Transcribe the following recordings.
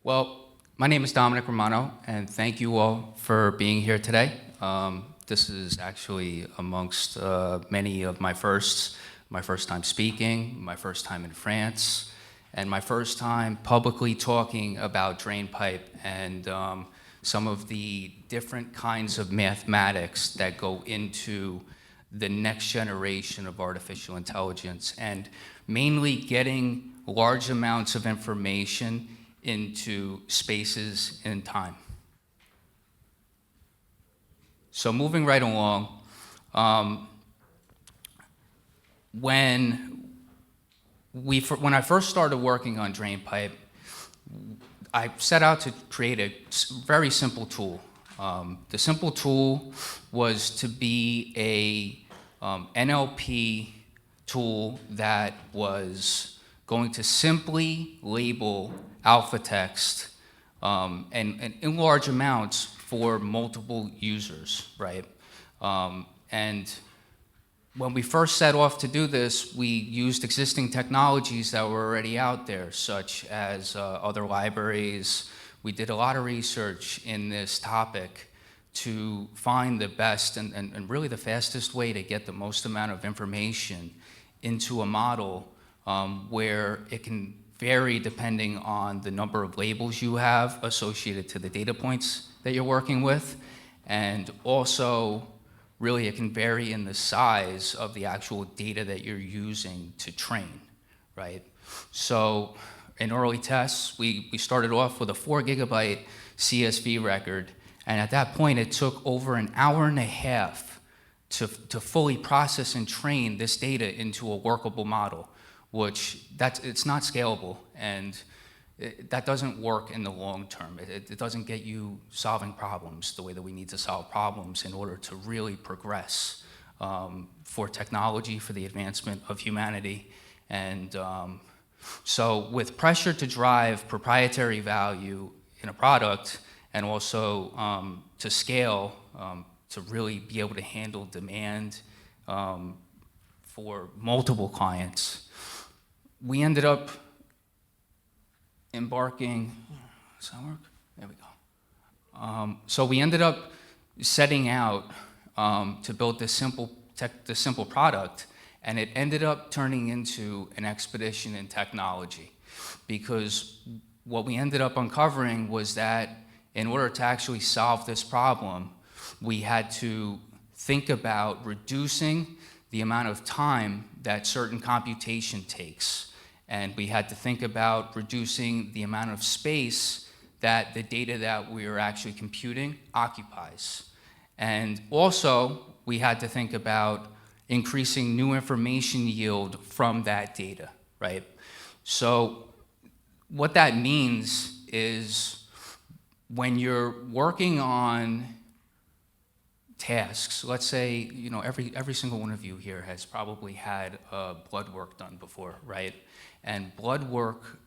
Well, my name is Dominick Romano, and thank you all for being here today. This is actually amongst many of my firsts. My first time speaking, my first time in France, and my first time publicly talking about drainpipe and some of the different kinds of mathematics that go into the next generation of artificial intelligence, and mainly getting large amounts of information into spaces in time. So moving right along, when I first started working on drainpipe, I set out to create a very simple tool. The simple tool was to be a NLP tool that was going to simply label alpha text and in large amounts for multiple users, right? And when we first set off to do this, we used existing technologies that were already out there, such as other libraries. We did a lot of research in this topic to find the best and really the fastest way to get the most amount of information into a model where it can vary depending on the number of labels you have associated to the data points that you're working with, and also really it can vary in the size of the actual data that you're using to train, right? So in early tests, we started off with a 4 gigabyte CSV record, and at that point it took over an hour and a half to fully process and train this data into a workable model, which it's not scalable, and that doesn't work in the long term. It doesn't get you solving problems the way that we need to solve problems in order to really progress for technology, for the advancement of humanity. And so with pressure to drive proprietary value in a product and also to scale, to really be able to handle demand for multiple clients, we ended up embarking, does that work? There we go. So we ended up setting out to build this simple product, and it ended up turning into an expedition in technology, because what we ended up uncovering was that in order to actually solve this problem, we had to think about reducing the amount of time that certain computation takes. And we had to think about reducing the amount of space that the data that we are actually computing occupies. And also, we had to think about increasing new information yield from that data, right? So what that means is when you're working on tasks, let's say, every single one of you here has probably had blood work done before, right? And blood work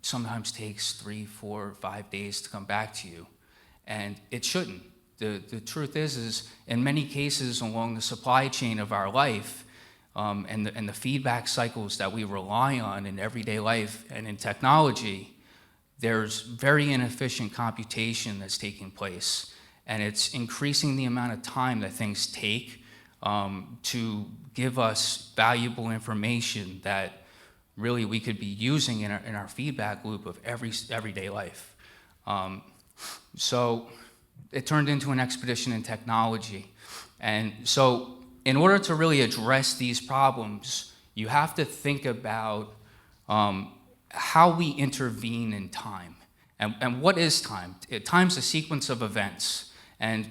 sometimes takes 3, 4, 5 days to come back to you, and it shouldn't. The truth is in many cases along the supply chain of our life, and the feedback cycles that we rely on in everyday life and in technology, there's very inefficient computation that's taking place, and it's increasing the amount of time that things take to give us valuable information that really we could be using in our feedback loop of everyday life. So it turned into an expedition in technology. And so in order to really address these problems, you have to think about how we intervene in time. And what is time? Time's a sequence of events, and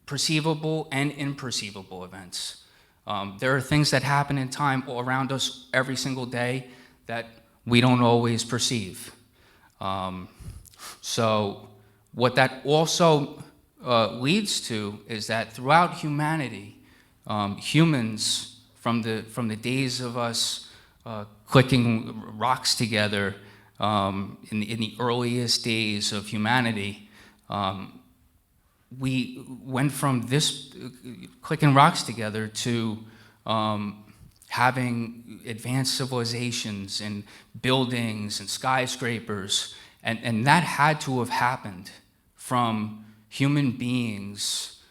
perceivable and imperceivable events. There are things that happen in time all around us every single day that we don't always perceive. So what that also leads to is that throughout humanity, humans, from the days of us clicking rocks together in the earliest days of humanity, we went from this clicking rocks together to having advanced civilizations and buildings and skyscrapers And that had to have happened from human beings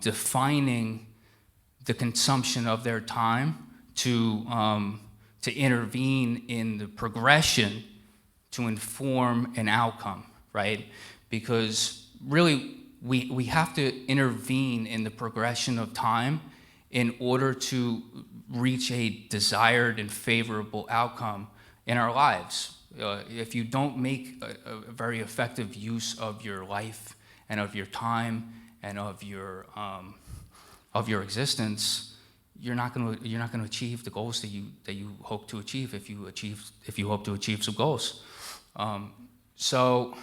defining the consumption of their time to intervene in the progression to inform an outcome, right? Because really, we have to intervene in the progression of time in order to reach a desired and favorable outcome in our lives. If you don't make a very effective use of your life and of your time and of your existence, you're not going to achieve the goals that you hope to achieve if you hope to achieve some goals. So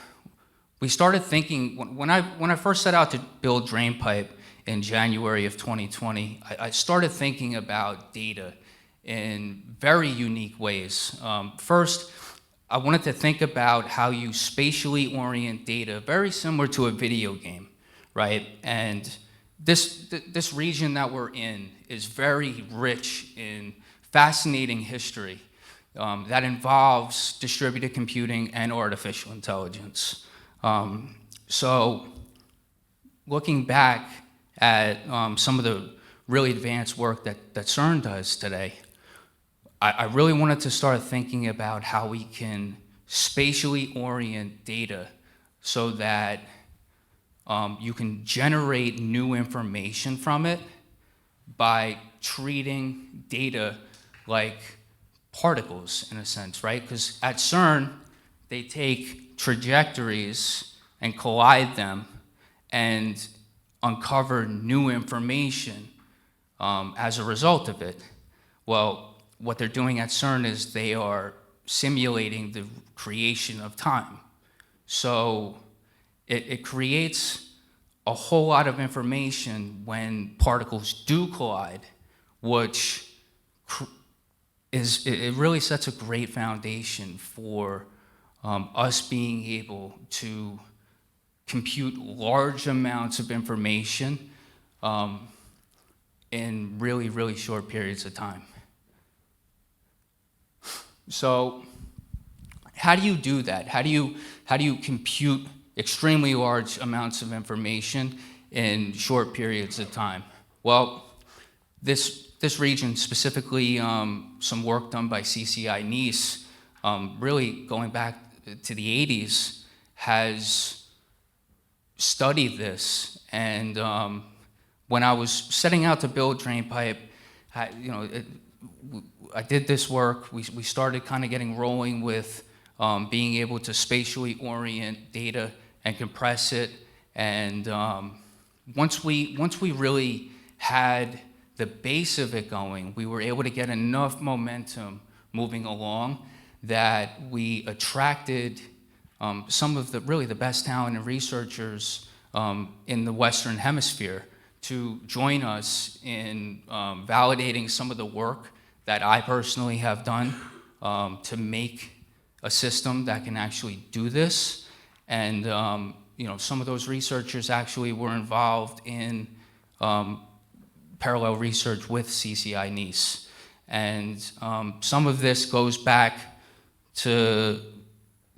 we started thinking when I first set out to build drainpipe in January of 2020. I started thinking about data in very unique ways. First, I wanted to think about how you spatially orient data, very similar to a video game, right? And this region that we're in is very rich in fascinating history that involves distributed computing and artificial intelligence. So looking back at some of the really advanced work that CERN does today, I really wanted to start thinking about how we can spatially orient data so that you can generate new information from it by treating data like particles, in a sense, right? Because at CERN, they take trajectories and collide them and uncover new information as a result of it. Well, what they're doing at CERN is they are simulating the creation of time. So it creates a whole lot of information when particles do collide, which it really sets a great foundation for us being able to compute large amounts of information in really, really short periods of time. So how do you do that? How do you compute extremely large amounts of information in short periods of time? Well, this region, specifically some work done by CCI Nice, really going back to the 80s, has studied this. And when I was setting out to build drainpipe, I did this work. We started kind of getting rolling with being able to spatially orient data and compress it. And once we really had the base of it going, we were able to get enough momentum moving along that we attracted some of the best talent and researchers in the Western Hemisphere to join us in validating some of the work that I personally have done to make a system that can actually do this. And some of those researchers actually were involved in parallel research with CCI Nice. And some of this goes back to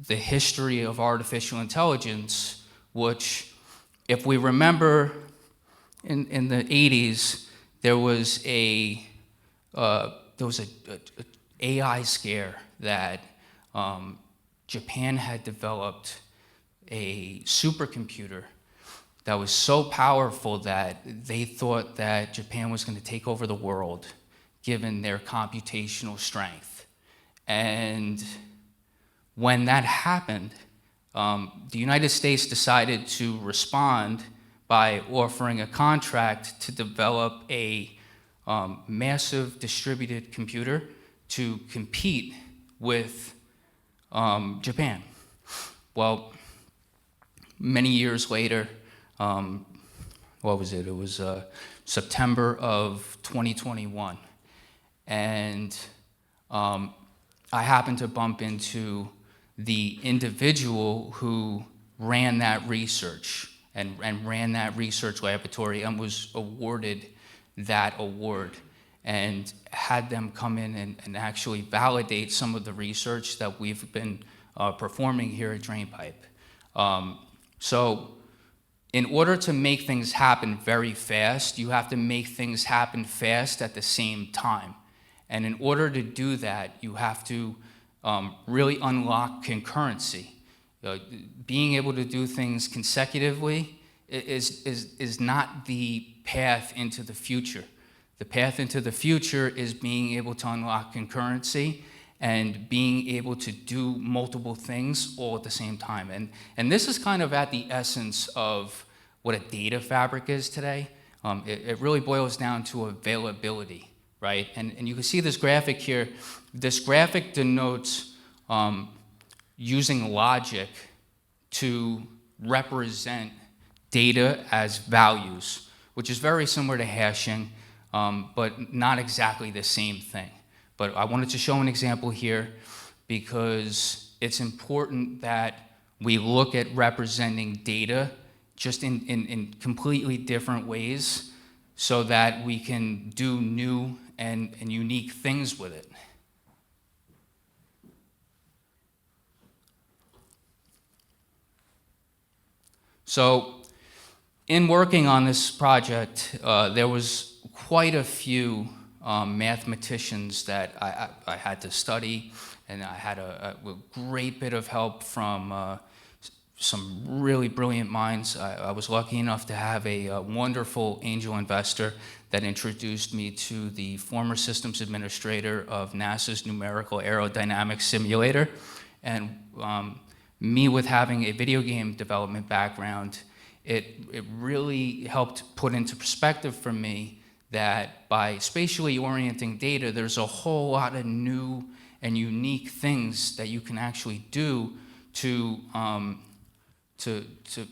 the history of artificial intelligence, which, if we remember, in the 80s, there was a AI scare that Japan had developed a supercomputer that was so powerful that they thought that Japan was going to take over the world, given their computational strength. And when that happened, the United States decided to respond by offering a contract to develop a massive distributed computer to compete with Japan. Well, many years later, what was it? It was September of 2021. And I happened to bump into the individual who ran that research and ran that research laboratory and was awarded that award, and had them come in and actually validate some of the research that we've been performing here at Drainpipe. So in order to make things happen very fast, you have to make things happen fast at the same time. And in order to do that, you have to really unlock concurrency. Being able to do things consecutively is not the path into the future. The path into the future is being able to unlock concurrency and being able to do multiple things all at the same time. And this is kind of at the essence of what a data fabric is today. It really boils down to availability, right? And you can see this graphic here. This graphic denotes using logic to represent data as values, which is very similar to hashing, but not exactly the same thing. But I wanted to show an example here because it's important that we look at representing data just in completely different ways so that we can do new and unique things with it. So in working on this project, there was quite a few mathematicians that I had to study, and I had a great bit of help from some really brilliant minds. I was lucky enough to have a wonderful angel investor that introduced me to the former systems administrator of NASA's numerical aerodynamics simulator. And me with having a video game development background, it really helped put into perspective for me that by spatially orienting data, there's a whole lot of new and unique things that you can actually do to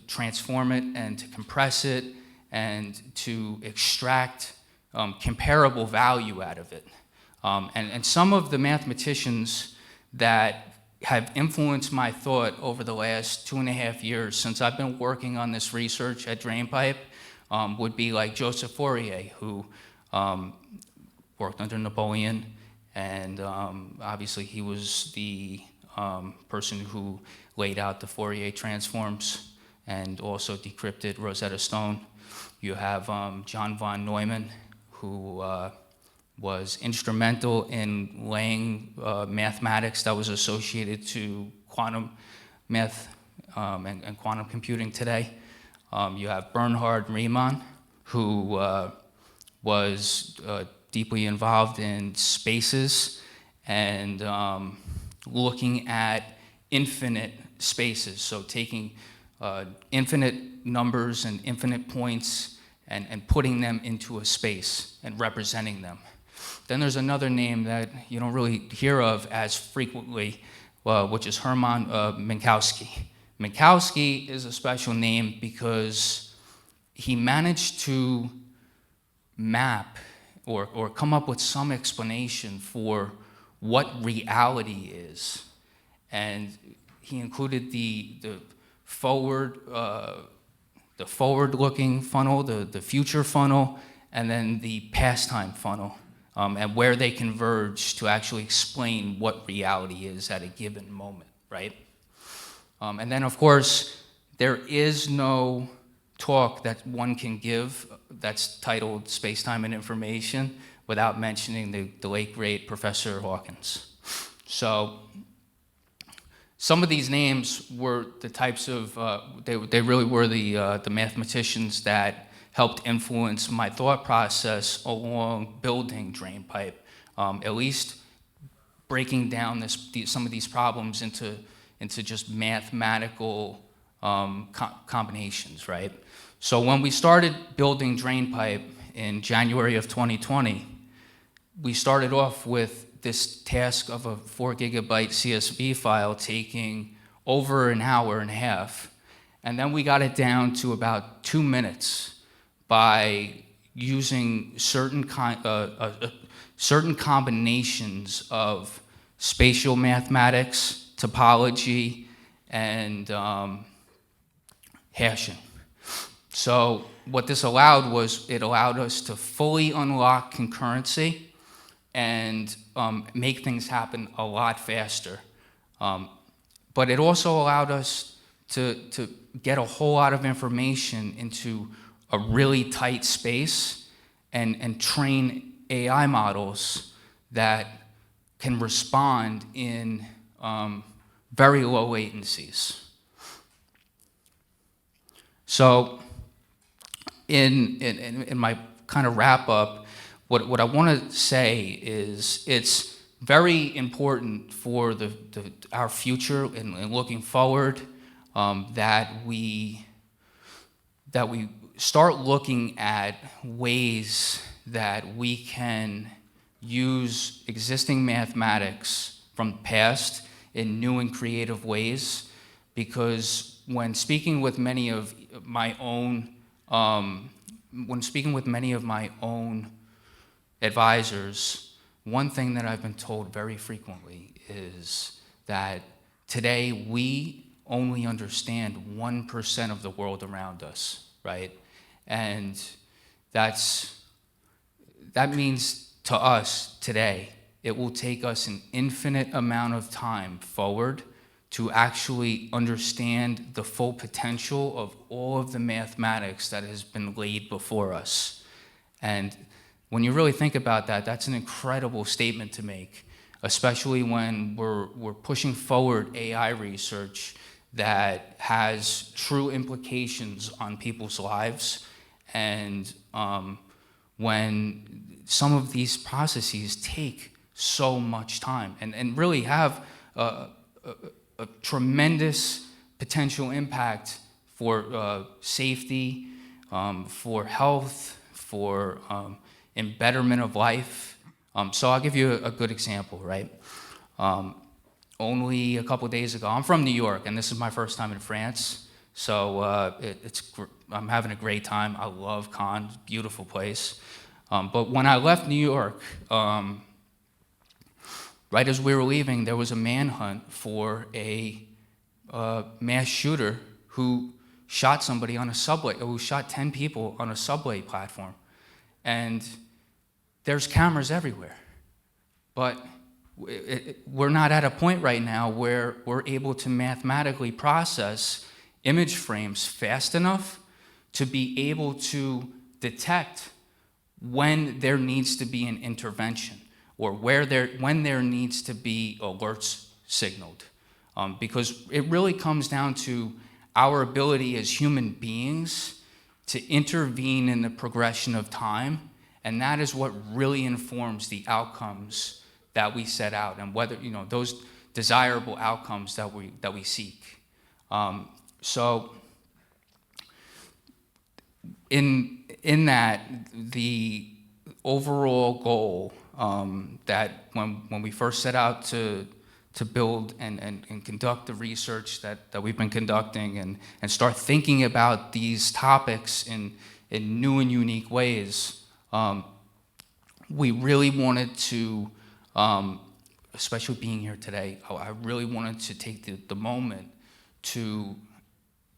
transform it and to compress it and to extract comparable value out of it. And some of the mathematicians that have influenced my thought over the last 2.5 years since I've been working on this research at Drainpipe would be like Joseph Fourier, who worked under Napoleon, and obviously he was the person who laid out the Fourier transforms and also decrypted Rosetta Stone. You have Jon Von Neumann, who was instrumental in laying mathematics that was associated to quantum math and quantum computing today. You have Bernhard Riemann, who was deeply involved in spaces and looking at infinite spaces, so taking infinite numbers and infinite points and putting them into a space and representing them. Then there's another name that you don't really hear of as frequently, which is Herman Minkowski. Minkowski is a special name because he managed to map or come up with some explanation for what reality is. And he included the forward-looking funnel, the future funnel, and then the pastime funnel, and where they converge to actually explain what reality is at a given moment, right? And then, of course, there is no talk that one can give that's titled Space-Time and Information without mentioning the late, great Professor Hawkins. So some of these names were the types of, they really were the mathematicians that helped influence my thought process along building Drainpipe, at least breaking down some of these problems into just mathematical combinations, right? So when we started building Drainpipe in January of 2020, we started off with this task of a 4 gigabyte CSV file taking over an hour and a half. And then we got it down to about 2 minutes by using certain combinations of spatial mathematics, topology, and hashing. So what this allowed was it allowed us to fully unlock concurrency and make things happen a lot faster but it also allowed us to get a whole lot of information into a really tight space and train AI models that can respond in very low latencies. So in my kind of wrap up, what I want to say is it's very important for our future and looking forward that we start looking at ways that we can use existing mathematics from the past in new and creative ways, because when speaking with many of my own advisors, one thing that I've been told very frequently is that today we only understand 1% of the world around us, right? And that means to us today, it will take us an infinite amount of time forward to actually understand the full potential of all of the mathematics that has been laid before us. And when you really think about that, that's an incredible statement to make, especially when we're pushing forward AI research that has true implications on people's lives, and when some of these processes take so much time and really have a tremendous potential impact for safety, for health, for betterment of life. So I'll give you a good example, right? Only a couple days ago, I'm from New York, and this is my first time in France, so I'm having a great time. I love Cannes, beautiful place. But when I left New York, right as we were leaving, there was a manhunt for a mass shooter who shot somebody on a subway, who shot 10 people on a subway platform. And there's cameras everywhere. But we're not at a point right now where we're able to mathematically process image frames fast enough to be able to detect when there needs to be an intervention, or when there needs to be alerts signaled. Because it really comes down to our ability as human beings to intervene in the progression of time, and that is what really informs the outcomes that we set out, and whether, those desirable outcomes that we seek. So in that, the overall goal that when we first set out to build and conduct the research that we've been conducting and start thinking about these topics in new and unique ways, we really wanted to, especially being here today, I really wanted to take the moment to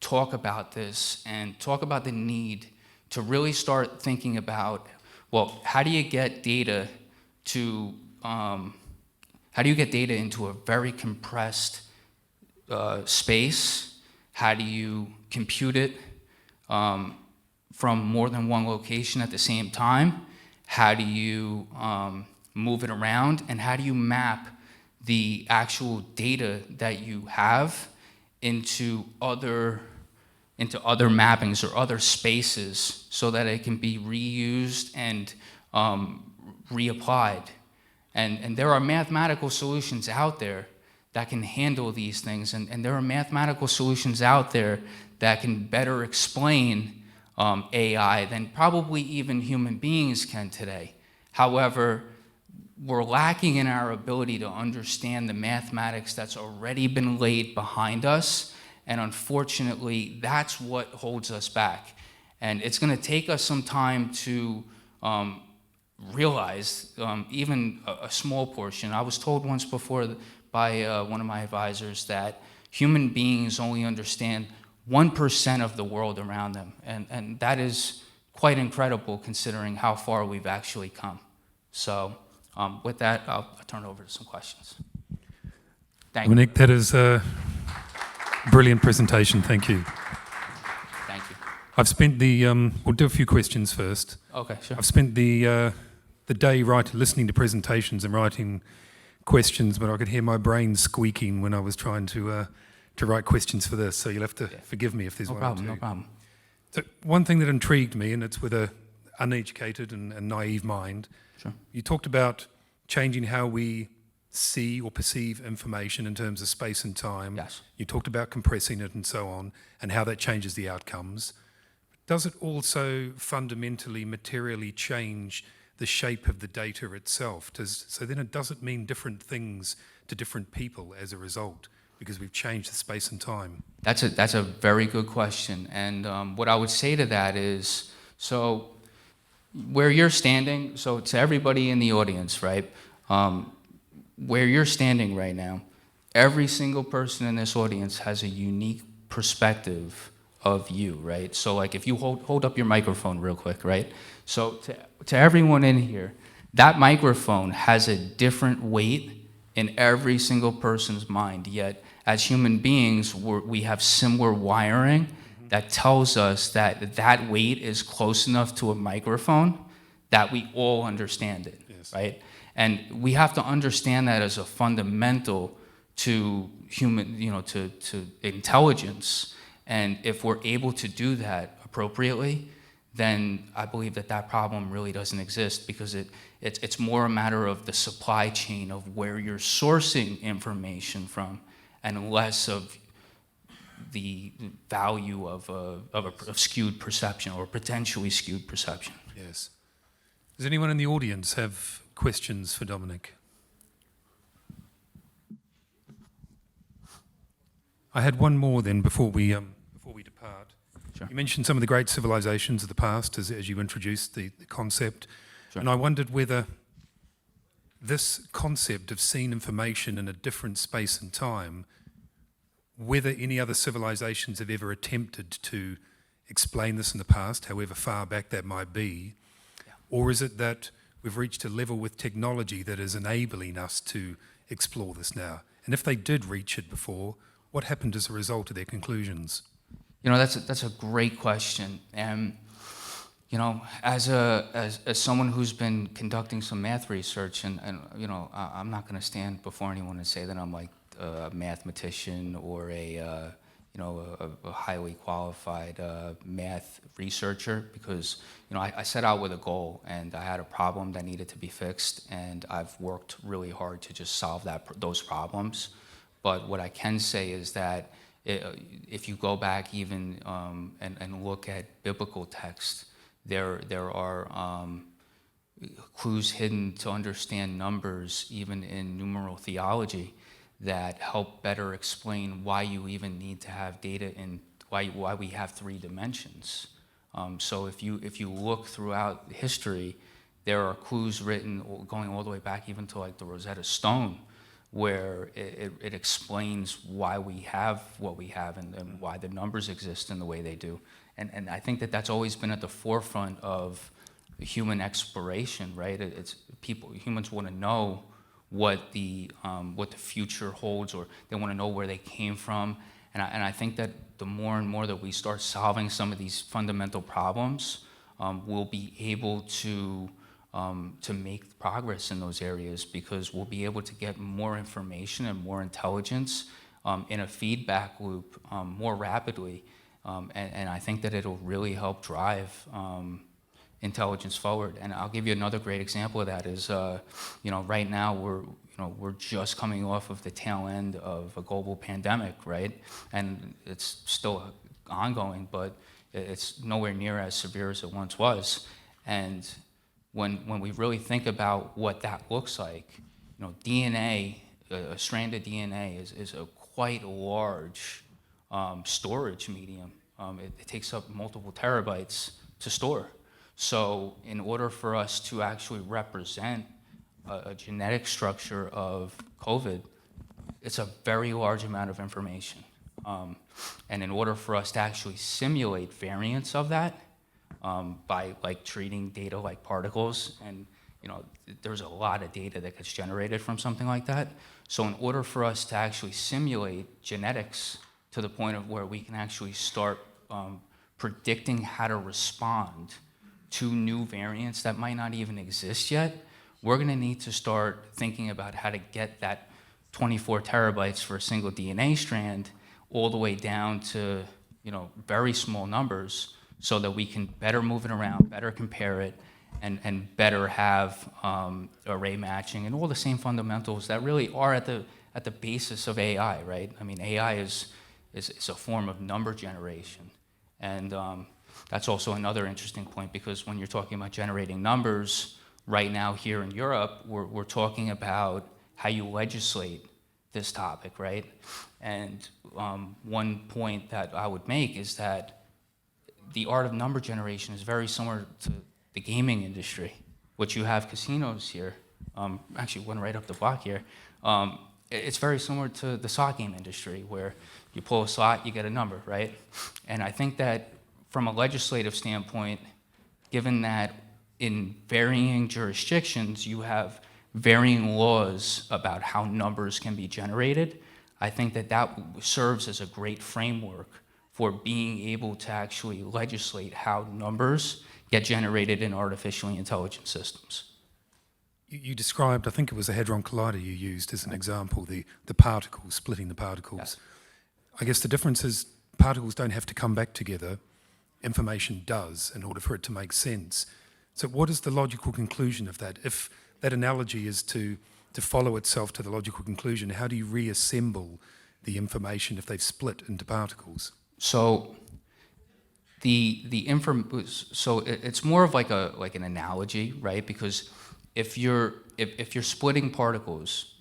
talk about this and talk about the need to really start thinking about, well, how do you get data into a very compressed space? How do you compute it from more than one location at the same time? How do you move it around? And how do you map the actual data that you have into other mappings or other spaces so that it can be reused and reapplied? And there are mathematical solutions out there that can handle these things, and there are mathematical solutions out there that can better explain AI than probably even human beings can today. However, we're lacking in our ability to understand the mathematics that's already been laid behind us, and unfortunately, that's what holds us back. And it's going to take us some time to realize even a small portion. I was told once before by one of my advisors that human beings only understand 1% of the world around them, and that is quite incredible considering how far we've actually come. So with that, I'll turn it over to some questions. Thank you. Dominick, that is Brilliant presentation, thank you. Thank you. I've spent we'll do a few questions first. Okay, sure. I've spent the day listening to presentations and writing questions, but I could hear my brain squeaking when I was trying to write questions for this, so you'll have to forgive me if there's one or two. No problem. So one thing that intrigued me, and it's with an uneducated and naive mind, Sure. you talked about changing how we see or perceive information in terms of space and time. Yes. You talked about compressing it and so on, and how that changes the outcomes. Does it also fundamentally, materially change the shape of the data itself? So then it doesn't mean different things to different people as a result, because we've changed the space and time. That's a very good question, and what I would say to that is, so where you're standing, so to everybody in the audience, right, where you're standing right now, every single person in this audience has a unique perspective of you, right? So like if you hold up your microphone real quick, right? So to everyone in here, that microphone has a different weight in every single person's mind, yet as human beings, we have similar wiring that tells us that that weight is close enough to a microphone that we all understand it, Yes. right? And we have to understand that as a fundamental to human, to intelligence. And if we're able to do that appropriately, then I believe that problem really doesn't exist, because it's more a matter of the supply chain of where you're sourcing information from, and less of the value of skewed perception or potentially skewed perception. Yes. Does anyone in the audience have questions for Dominick? I had one more then before we depart. Sure. You mentioned some of the great civilizations of the past as you introduced the concept, Sure. and I wondered whether this concept of seeing information in a different space and time, whether any other civilizations have ever attempted to explain this in the past, however far back that might be, or is it that we've reached a level with technology that is enabling us to explore this now? And if they did reach it before, what happened as a result of their conclusions? That's a great question, and as someone who's been conducting some math research, and I'm not going to stand before anyone and say that I'm like a mathematician or a highly qualified math researcher, because I set out with a goal, and I had a problem that needed to be fixed, and I've worked really hard to just solve those problems. But what I can say is that if you go back even and look at biblical text, there are clues hidden to understand numbers, even in numeral theology, that help better explain why you even need to have data in why we have 3 dimensions. So if you look throughout history, there are clues written going all the way back even to like the Rosetta Stone, where it explains why we have what we have, and why the numbers exist in the way they do. And I think that's always been at the forefront of human exploration, right? Humans want to know what the future holds, or they want to know where they came from. And I think that the more and more that we start solving some of these fundamental problems, we'll be able to make progress in those areas, because we'll be able to get more information and more intelligence in a feedback loop more rapidly. And I think that it'll really help drive intelligence forward. And I'll give you another great example of that is, right now we're just coming off of the tail end of a global pandemic, right? And it's still ongoing, but it's nowhere near as severe as it once was. And when we really think about what that looks like, DNA, a strand of DNA is a quite large storage medium. It takes up multiple terabytes to store. So in order for us to actually represent a genetic structure of COVID, it's a very large amount of information. And in order for us to actually simulate variants of that, by like treating data like particles, and there's a lot of data that gets generated from something like that. So in order for us to actually simulate genetics to the point of where we can actually start predicting how to respond to new variants that might not even exist yet, we're going to need to start thinking about how to get that 24 terabytes for a single DNA strand all the way down to, you know, very small numbers, so that we can better move it around, better compare it, and better have array matching and all the same fundamentals that really are at the basis of AI, right? I mean, AI is a form of number generation, and that's also another interesting point, because when you're talking about generating numbers, right now here in Europe, we're talking about how you legislate this topic, right? And one point that I would make is that the art of number generation is very similar to the gaming industry, which you have casinos here. Actually, one right up the block here. It's very similar to the slot game industry, where you pull a slot, you get a number, right? And I think that from a legislative standpoint, given that in varying jurisdictions you have varying laws about how numbers can be generated, I think that that serves as a great framework for being able to actually legislate how numbers get generated in artificially intelligent systems. You described, I think it was a hadron collider you used as an example, the particles, splitting the particles. Yes. I guess the difference is particles don't have to come back together, information does in order for it to make sense. So what is the logical conclusion of that? If that analogy is to follow itself to the logical conclusion, how do you reassemble the information if they've split into particles? So it's more of like an analogy, right? Because if you're splitting particles,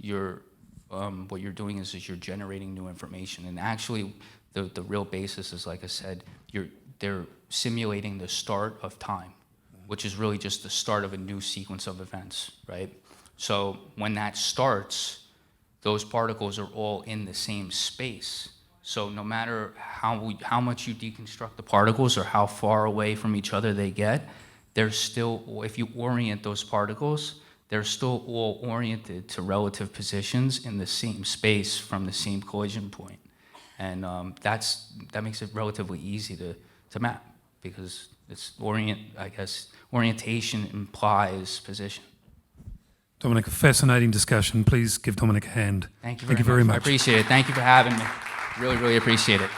what you're doing is you're generating new information, and actually the real basis is, like I said, they're simulating the start of time, which is really just the start of a new sequence of events, right? So when that starts, those particles are all in the same space. So no matter how much you deconstruct the particles or how far away from each other they get, they're still, if you orient those particles, they're still all oriented to relative positions in the same space from the same collision point. And that makes it relatively easy to map, because it's orientation implies position. Dominick, a fascinating discussion. Please give Dominick a hand. Thank you very much. I appreciate it. Thank you for having me. Really, really appreciate it.